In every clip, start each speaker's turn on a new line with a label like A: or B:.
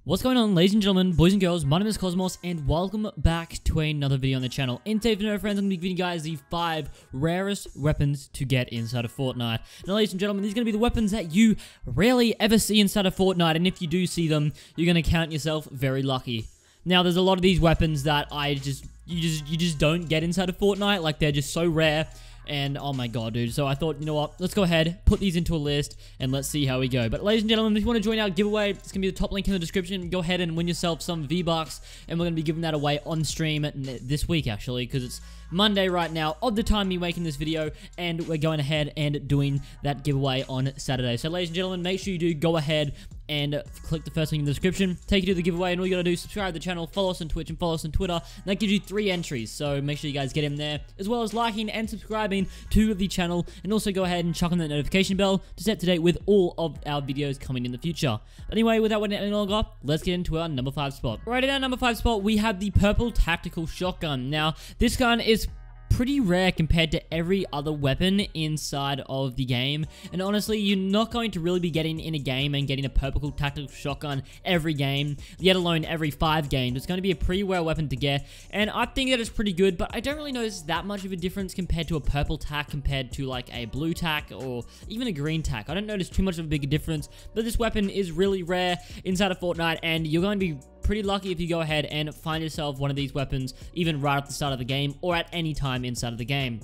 A: What's going on, ladies and gentlemen, boys and girls? My name is Cosmos, and welcome back to another video on the channel. In today's video, friends, I'm going to be giving you guys the 5 rarest weapons to get inside of Fortnite. Now, ladies and gentlemen, these are going to be the weapons that you rarely ever see inside of Fortnite, and if you do see them, you're going to count yourself very lucky. Now, there's a lot of these weapons that you just don't get inside of Fortnite. Like, they're just so rare. And oh my god, dude. So I thought, you know what, let's go ahead, put these into a list, and let's see how we go. But ladies and gentlemen, if you want to join our giveaway, it's going to be the top link in the description. Go ahead and win yourself some V-Bucks, and we're going to be giving that away on stream this week, actually, because it's Monday right now of the time me making this video, and we're going ahead and doing that giveaway on Saturday. So ladies and gentlemen, make sure you do go ahead and click the first link in the description, take you to the giveaway, and all you gotta do is subscribe to the channel, follow us on Twitch, and follow us on Twitter, and that gives you 3 entries, so make sure you guys get in there, as well as liking and subscribing to the channel, and also go ahead and chuck on that notification bell to stay up to date with all of our videos coming in the future. Anyway, without waiting any longer, let's get into our number 5 spot. Right, in our number 5 spot, we have the purple tactical shotgun. Now, this gun is pretty rare compared to every other weapon inside of the game, and honestly, you're not going to really be getting in a game and getting a purple tactical shotgun every game, let alone every 5 games. It's going to be a pretty rare weapon to get, and I think that it's pretty good, but I don't really notice that much of a difference compared to a purple tac compared to like a blue tac or even a green tac. I don't notice too much of a big difference, but this weapon is really rare inside of Fortnite, and you're going to be pretty lucky if you go ahead and find yourself one of these weapons even right at the start of the game or at any time inside of the game.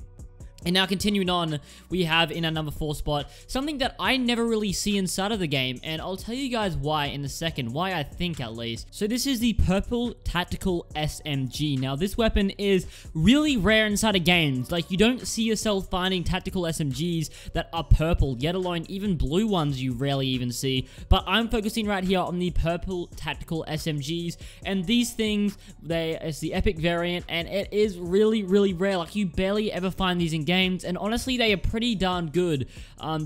A: And now continuing on, we have in our number 4 spot, something that I never really see inside of the game, and I'll tell you guys why in a second, why I think at least. So this is the purple tactical SMG. Now this weapon is really rare inside of games. Like, you don't see yourself finding tactical SMGs that are purple, yet alone even blue ones you rarely even see. But I'm focusing right here on the purple tactical SMGs, and these things, it's the epic variant, and it is really, really rare. Like, you barely ever find these in games, and honestly they are pretty darn good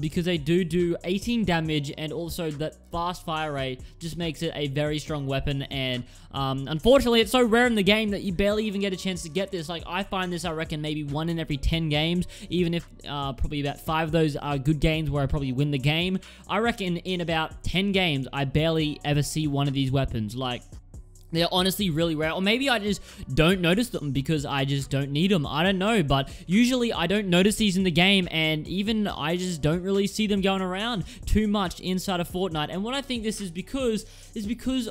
A: because they do 18 damage, and also that fast fire rate just makes it a very strong weapon. And unfortunately, it's so rare in the game that you barely even get a chance to get this. Like, I find this, I reckon, maybe 1 in every 10 games, even if probably about 5 of those are good games where I probably win the game. I reckon in about 10 games I barely ever see one of these weapons. Like, they're honestly really rare, or maybe I just don't notice them because I just don't need them. I don't know, but usually I don't notice these in the game, and even I just don't really see them going around too much inside of Fortnite. And what I think this is because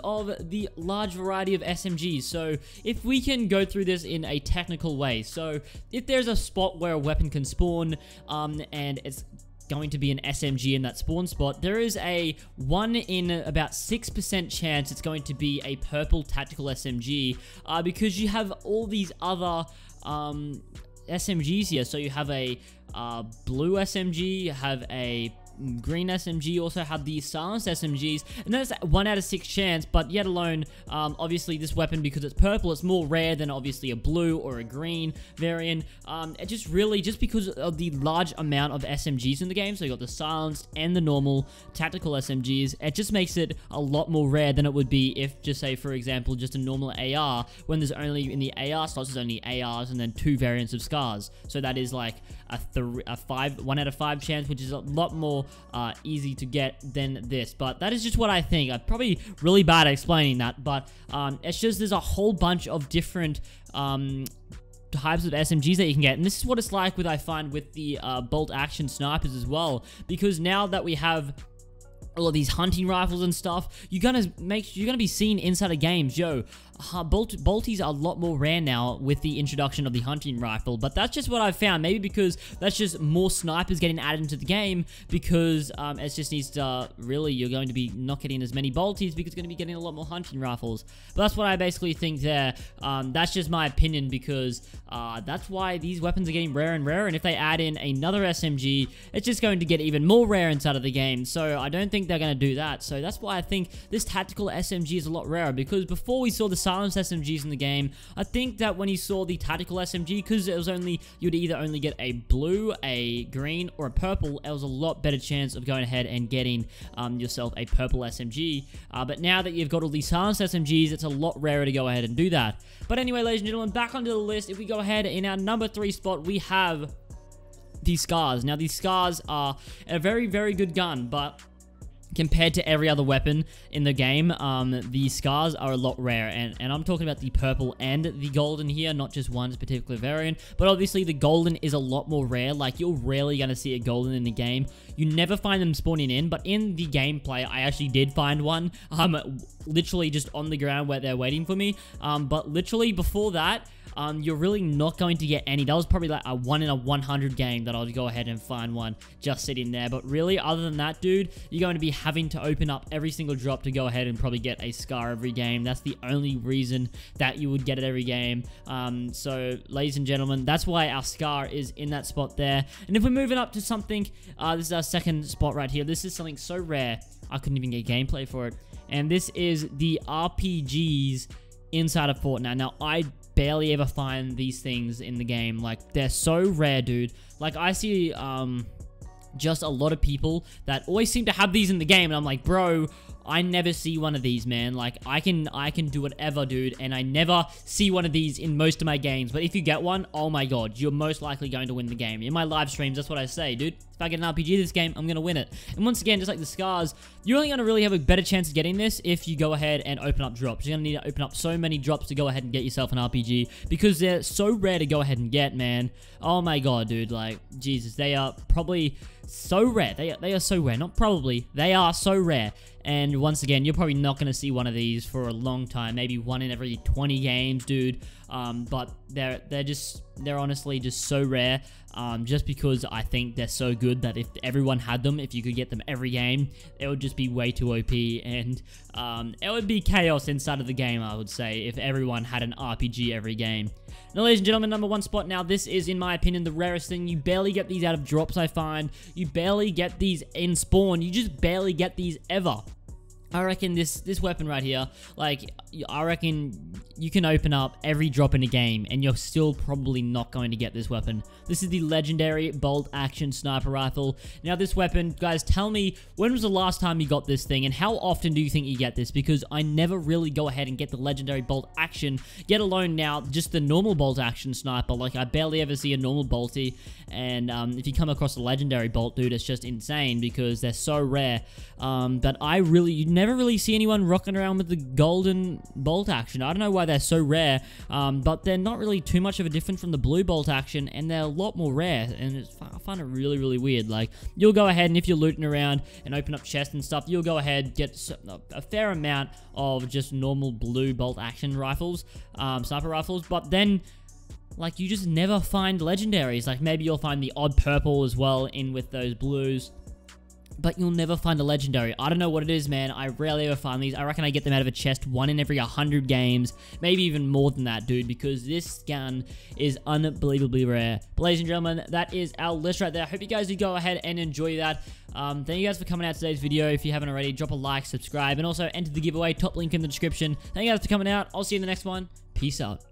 A: of the large variety of SMGs. So if we can go through this in a technical way, so if there's a spot where a weapon can spawn, and it's going to be an SMG in that spawn spot, there is a 1 in about 6% chance it's going to be a purple tactical SMG, because you have all these other SMGs here. So you have a blue SMG, you have a green SMG, also have the silenced SMGs, and that's 1 out of 6 chance. But yet alone, obviously this weapon, because it's purple, it's more rare than obviously a blue or a green variant. It just because of the large amount of SMGs in the game, so you got the silenced and the normal tactical SMGs, it just makes it a lot more rare than it would be if, just say for example, just a normal AR, when there's only in the AR slots there's only ARs and then 2 variants of scars. So that is like a 1 out of 5 chance, which is a lot more easy to get than this. But that is just what I think. I'm probably really bad at explaining that, but it's just there's a whole bunch of different types of SMGs that you can get, and this is what it's like with, I find, with the bolt action snipers as well, because now that we have all of these hunting rifles and stuff, you're gonna be seen inside of games. Yo, bolties are a lot more rare now with the introduction of the hunting rifle, but that's just what I've found. Maybe because that's just more snipers getting added into the game, because it just needs to really, you're going to be not getting as many bolties because you're going to be getting a lot more hunting rifles. But that's what I basically think there. That's just my opinion, because that's why these weapons are getting rarer and rarer, and if they add in another SMG, it's just going to get even more rare inside of the game. So I don't think they're going to do that. So that's why I think this tactical SMG is a lot rarer, because before we saw the silenced SMGs in the game, I think that when you saw the tactical SMG, because it was only, you'd either only get a blue, a green, or a purple, it was a lot better chance of going ahead and getting yourself a purple SMG. But now that you've got all these silenced SMGs, it's a lot rarer to go ahead and do that. But anyway, ladies and gentlemen, back onto the list. If we go ahead, in our number 3 spot, we have these scars. Now, these scars are a very, very good gun, but compared to every other weapon in the game, the scars are a lot rare, and I'm talking about the purple and the golden here, not just one particular variant, but obviously the golden is a lot more rare. Like, you're rarely going to see a golden in the game. You never find them spawning in, but in the gameplay, I actually did find one, literally just on the ground where they're waiting for me, but literally before that, you're really not going to get any. That was probably like a 1 in a 100 game that I'll go ahead and find one just sitting there. But really, other than that, dude, you're going to be having to open up every single drop to go ahead and probably get a scar every game. That's the only reason that you would get it every game. So, ladies and gentlemen, that's why our scar is in that spot there. And if we're moving up to something, this is our second spot right here. This is something so rare, I couldn't even get gameplay for it. And this is the RPGs inside of Fortnite. Now, I barely ever find these things in the game. Like, they're so rare, dude. Like, I see just a lot of people that always seem to have these in the game, and I'm like, bro, I never see one of these, man. Like, I can do whatever, dude, and I never see one of these in most of my games. But if you get one, oh my god, you're most likely going to win the game. In my live streams, that's what I say, dude. If I get an RPG this game, I'm gonna win it. And once again, just like the scars, you're only gonna really have a better chance of getting this if you go ahead and open up drops. You're gonna need to open up so many drops to go ahead and get yourself an RPG, because they're so rare to go ahead and get, man. Oh my god, dude, like, Jesus, they are probably so rare. They are so rare. Not probably, they are so rare. And once again, you're probably not going to see one of these for a long time. Maybe one in every 20 games, dude. But they're honestly just so rare. Just because I think they're so good that if everyone had them, if you could get them every game, it would just be way too OP, and it would be chaos inside of the game, I would say, if everyone had an RPG every game. Now, ladies and gentlemen, number one spot. Now, this is, in my opinion, the rarest thing. You barely get these out of drops, I find. You barely get these in spawn. You just barely get these ever. I reckon this weapon right here, like, I reckon you can open up every drop in a game and you're still probably not going to get this weapon. This is the legendary bolt action sniper rifle. Now, this weapon, guys, tell me, when was the last time you got this thing, and how often do you think you get this? Because I never really go ahead and get the legendary bolt action, let alone now just the normal bolt action sniper. Like, I barely ever see a normal bolty, and if you come across a legendary bolt, dude, it's just insane because they're so rare. But you never really see anyone rocking around with the golden bolt action. I don't know why they're so rare, but they're not really too much of a difference from the blue bolt action, and they're a lot more rare, and I find it really, really weird. Like, you'll go ahead and if you're looting around and open up chests and stuff, you'll go ahead, get a fair amount of just normal blue bolt action rifles, sniper rifles, but then, like, you just never find legendaries. Like, maybe you'll find the odd purple as well in with those blues, but you'll never find a legendary. I don't know what it is, man. I rarely ever find these. I reckon I get them out of a chest 1 in every 100 games, maybe even more than that, dude, because this gun is unbelievably rare. But ladies and gentlemen, that is our list right there. I hope you guys do go ahead and enjoy that. Thank you guys for coming out today's video. If you haven't already, drop a like, subscribe, and also enter the giveaway. Top link in the description. Thank you guys for coming out. I'll see you in the next one. Peace out.